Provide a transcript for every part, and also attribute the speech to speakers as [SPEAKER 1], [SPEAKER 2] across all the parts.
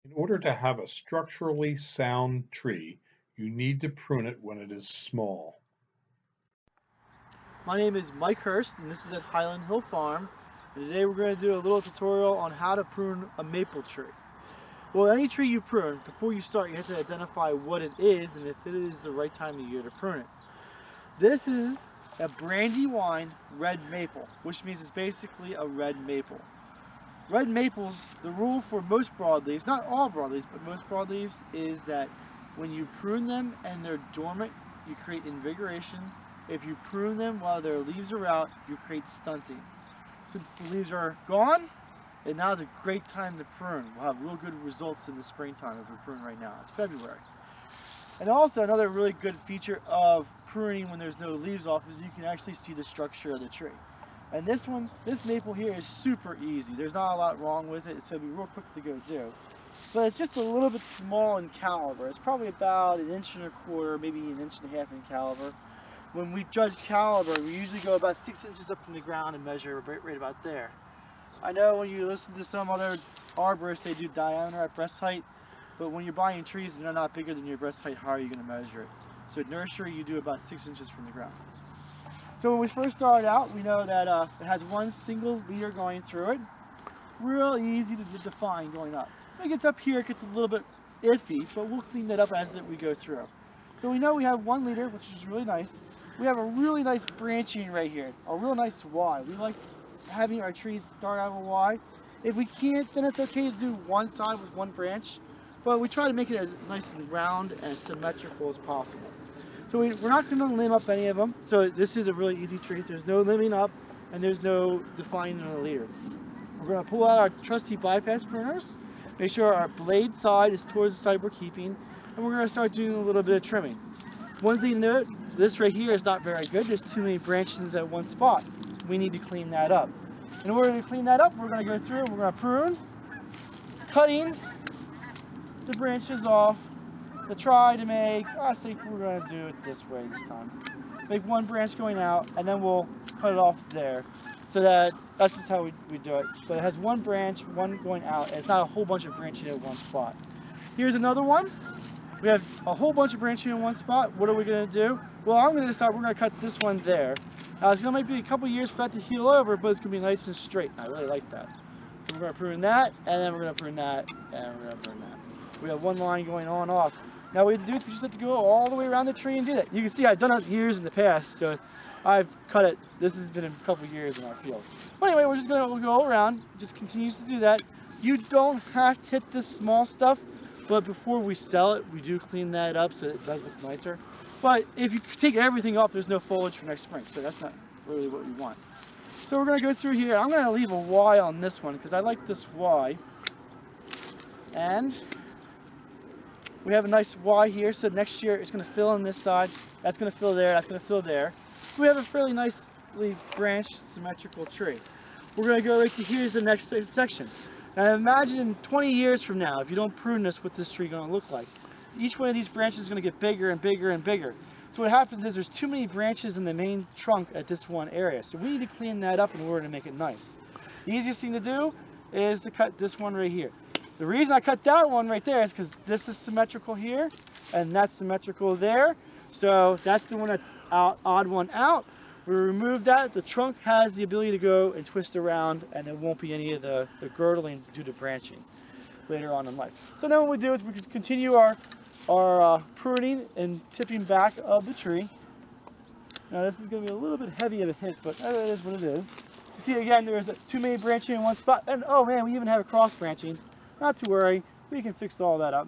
[SPEAKER 1] In order to have a structurally sound tree, you need to prune it when it is small.
[SPEAKER 2] My name is Mike Hurst and this is at Highland Hill Farm, and today we're going to do a little tutorial on how to prune a maple tree. Well, any tree you prune, before you start you have to identify what it is and if it is the right time of year to prune it. This is a Brandywine red maple, which means it's basically a red maple. Red maples, the rule for most broadleaves, not all broadleaves, but most broadleaves, is that when you prune them and they're dormant, you create invigoration. If you prune them while their leaves are out, you create stunting. Since the leaves are gone, and now is a great time to prune. We'll have real good results in the springtime if we prune right now. It's February. And also another really good feature of pruning when there's no leaves off is you can actually see the structure of the tree. And this maple here is super easy. There's not a lot wrong with it, so it'll be real quick to go do. But it's just a little bit small in caliber. It's probably about 1.25 inches, maybe 1.5 inches in caliber. When we judge caliber, we usually go about 6 inches up from the ground and measure right about there. I know when you listen to some other arborists, they do diameter at breast height, but when you're buying trees and they're not bigger than your breast height, how are you going to measure it? So at nursery, you do about 6 inches from the ground. So when we first started out, we know that it has one single leader going through it. Real easy to define going up. When it gets up here, it gets a little bit iffy, but we'll clean that up as we go through. So we know we have one leader, which is really nice. We have a really nice branching right here, a real nice Y. We like having our trees start out with a Y. If we can't, then it's okay to do one side with one branch, but we try to make it as nice and round and symmetrical as possible. So we're not going to limb up any of them. So this is a really easy tree. There's no limbing up and there's no defining on the leader. We're going to pull out our trusty bypass pruners, make sure our blade side is towards the side we're keeping, and we're going to start doing a little bit of trimming. One thing to note, this right here is not very good. There's too many branches at one spot. We need to clean that up. In order to clean that up, we're going to go through and we're going to prune, cutting the branches off to try to make, I think we're going to do it this way this time. Make one branch going out and then we'll cut it off there. So that's just how we do it. But it has one branch, one going out, and it's not a whole bunch of branching at one spot. Here's another one. We have a whole bunch of branching in one spot. What are we going to do? Well, we're going to cut this one there. Now, it's going to be a couple years for that to heal over, but it's going to be nice and straight. I really like that. So we're going to prune that, and then we're going to prune that, and we're going to prune that. We have one line going on and off. Now, what we have to do is we just have to go all the way around the tree and do that. You can see I've done it years in the past, so I've cut it. This has been a couple years in our field. But anyway, we're just going to go around, just continues to do that. You don't have to hit this small stuff, but before we sell it, we do clean that up so it does look nicer. But if you take everything off, there's no foliage for next spring, so that's not really what we want. So we're going to go through here. I'm going to leave a Y on this one because I like this Y. And we have a nice Y here, so next year it's going to fill on this side, that's going to fill there, that's going to fill there. So we have a fairly nicely branched, symmetrical tree. We're going to go right to here's the next section. Now imagine in 20 years from now, if you don't prune this, what this tree going to look like. Each one of these branches is going to get bigger and bigger and bigger. So what happens is there's too many branches in the main trunk at this one area. So we need to clean that up in order to make it nice. The easiest thing to do is to cut this one right here. The reason I cut that one right there is because this is symmetrical here, and that's symmetrical there. So that's the one that's odd one out. We remove that. The trunk has the ability to go and twist around, and there won't be any of the girdling due to branching later on in life. So now what we do is we just continue our pruning and tipping back of the tree. Now this is going to be a little bit heavy of a hit, but it is what it is. You see again, there's too many branching in one spot, and oh man, we even have a cross branching. Not to worry, we can fix all that up.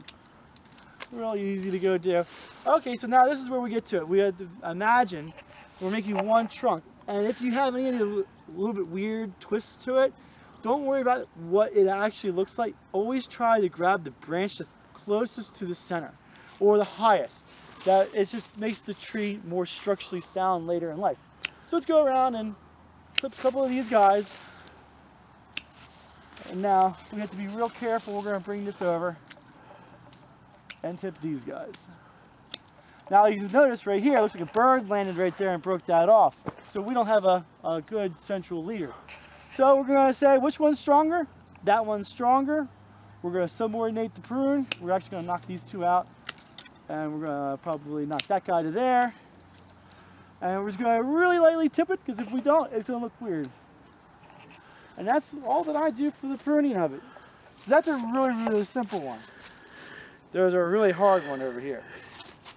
[SPEAKER 2] Really easy to go do. Okay, so now this is where we get to it. We have to imagine we're making one trunk, and if you have any of the little bit weird twists to it, don't worry about what it actually looks like. Always try to grab the branch that's closest to the center, or the highest. That it just makes the tree more structurally sound later in life. So let's go around and clip a couple of these guys. And now we have to be real careful. We're going to bring this over and tip these guys. Now you can notice right here, it looks like a bird landed right there and broke that off. So we don't have a good central leader. So we're going to say, which one's stronger? That one's stronger. we're going to subordinate the prune. We're actually going to knock these two out, and we're going to probably knock that guy to there. And we're just going to really lightly tip it, because if we don't, it's going to look weird. And that's all that I do for the pruning of it. So that's a really simple one. There's a really hard one over here.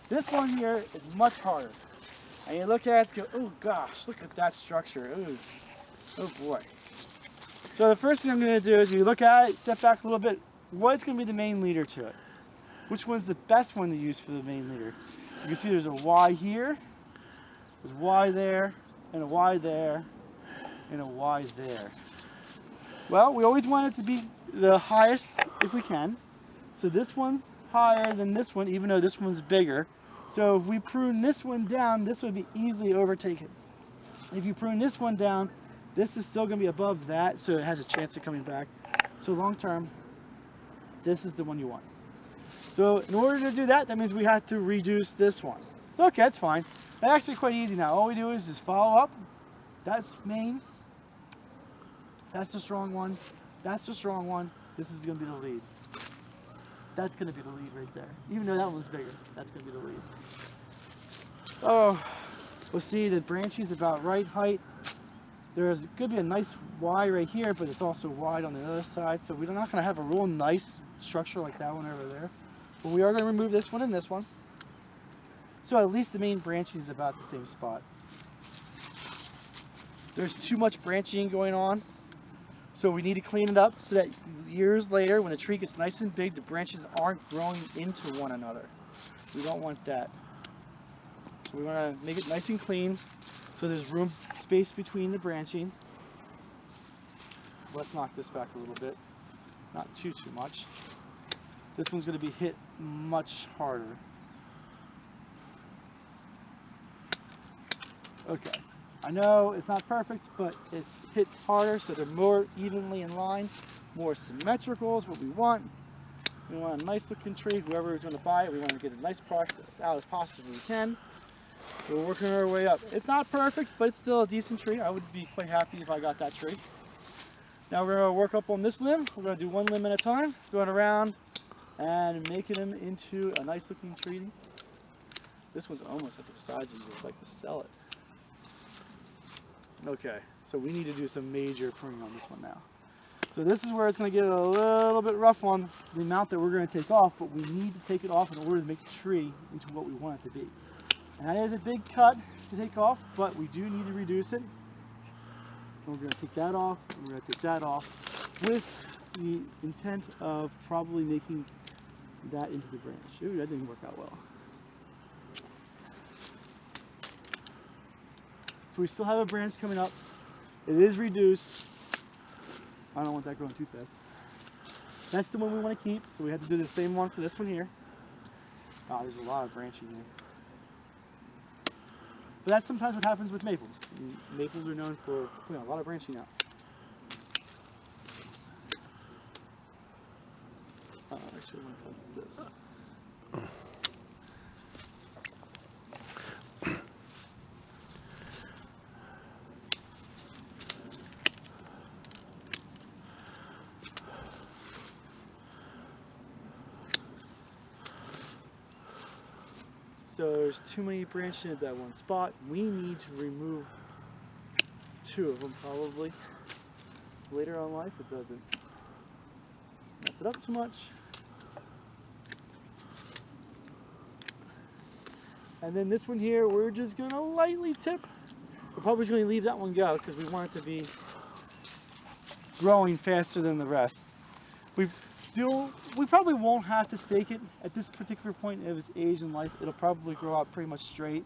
[SPEAKER 2] This one here is much harder. And you look at it and go, oh gosh, look at that structure. Ooh. Oh boy. So the first thing I'm going to do is you look at it, step back a little bit. What's going to be the main leader to it? Which one's the best one to use for the main leader? You can see there's a Y here, there's a Y there, and a Y there, and a Y there. Well, we always want it to be the highest if we can. So this one's higher than this one, even though this one's bigger. So if we prune this one down, this would be easily overtaken. If you prune this one down, this is still going to be above that, so it has a chance of coming back. So long term, this is the one you want. So in order to do that, that means we have to reduce this one. It's okay, that's fine. That's actually quite easy now. All we do is just follow up. That's main. That's the strong one. That's the strong one. This is going to be the lead. That's going to be the lead right there. Even though that one's bigger, that's going to be the lead. Oh, we'll see the branching is about right height. There's going to be a nice Y right here, but it's also wide on the other side. So we're not going to have a real nice structure like that one over there. But we are going to remove this one and this one. So at least the main branching is about the same spot. There's too much branching going on. So we need to clean it up so that years later, when the tree gets nice and big, the branches aren't growing into one another. We don't want that. So we want to make it nice and clean so there's space between the branching. Let's knock this back a little bit. Not too much. This one's going to be hit much harder. Okay. I know it's not perfect, but it's hit harder, so they're more evenly in line, more symmetrical is what we want. We want a nice looking tree. Whoever is going to buy it, we want to get a nice product as out as possible we can. So we're working our way up. It's not perfect, but it's still a decent tree. I would be quite happy if I got that tree. Now we're going to work up on this limb. We're going to do one limb at a time, going around and making them into a nice looking tree. This one's almost at the size you would like to sell it. Okay, so we need to do some major pruning on this one now. So this is where it's going to get a little bit rough on the amount that we're going to take off, but we need to take it off in order to make the tree into what we want it to be. And that is a big cut to take off, but we do need to reduce it. And we're going to take that off, and we're going to take that off, with the intent of probably making that into the branch. Ooh, that didn't work out well. So we still have a branch coming up. It is reduced. I don't want that growing too fast. That's the one we want to keep, so we have to do the same one for this one here. Oh, there's a lot of branching here. But that's sometimes what happens with maples. Maples are known for putting a lot of branching out. Actually, I want to cut this. So there's too many branching at that one spot. We need to remove 2 of them probably. Later on in life it doesn't mess it up too much. And then this one here, we're just going to lightly tip. We're probably going to leave that one go because we want it to be growing faster than the rest. We probably won't have to stake it at this particular point of its age in life. It'll probably grow out pretty much straight.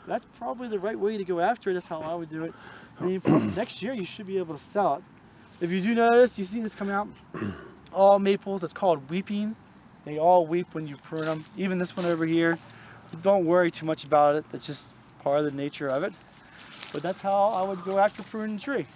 [SPEAKER 2] That's probably the right way to go after it. That's how I would do it. And then next year you should be able to sell it. If you do notice, you see this coming out, all maples, it's called weeping. They all weep when you prune them. Even this one over here. Don't worry too much about it. It's just part of the nature of it. But that's how I would go after pruning the tree.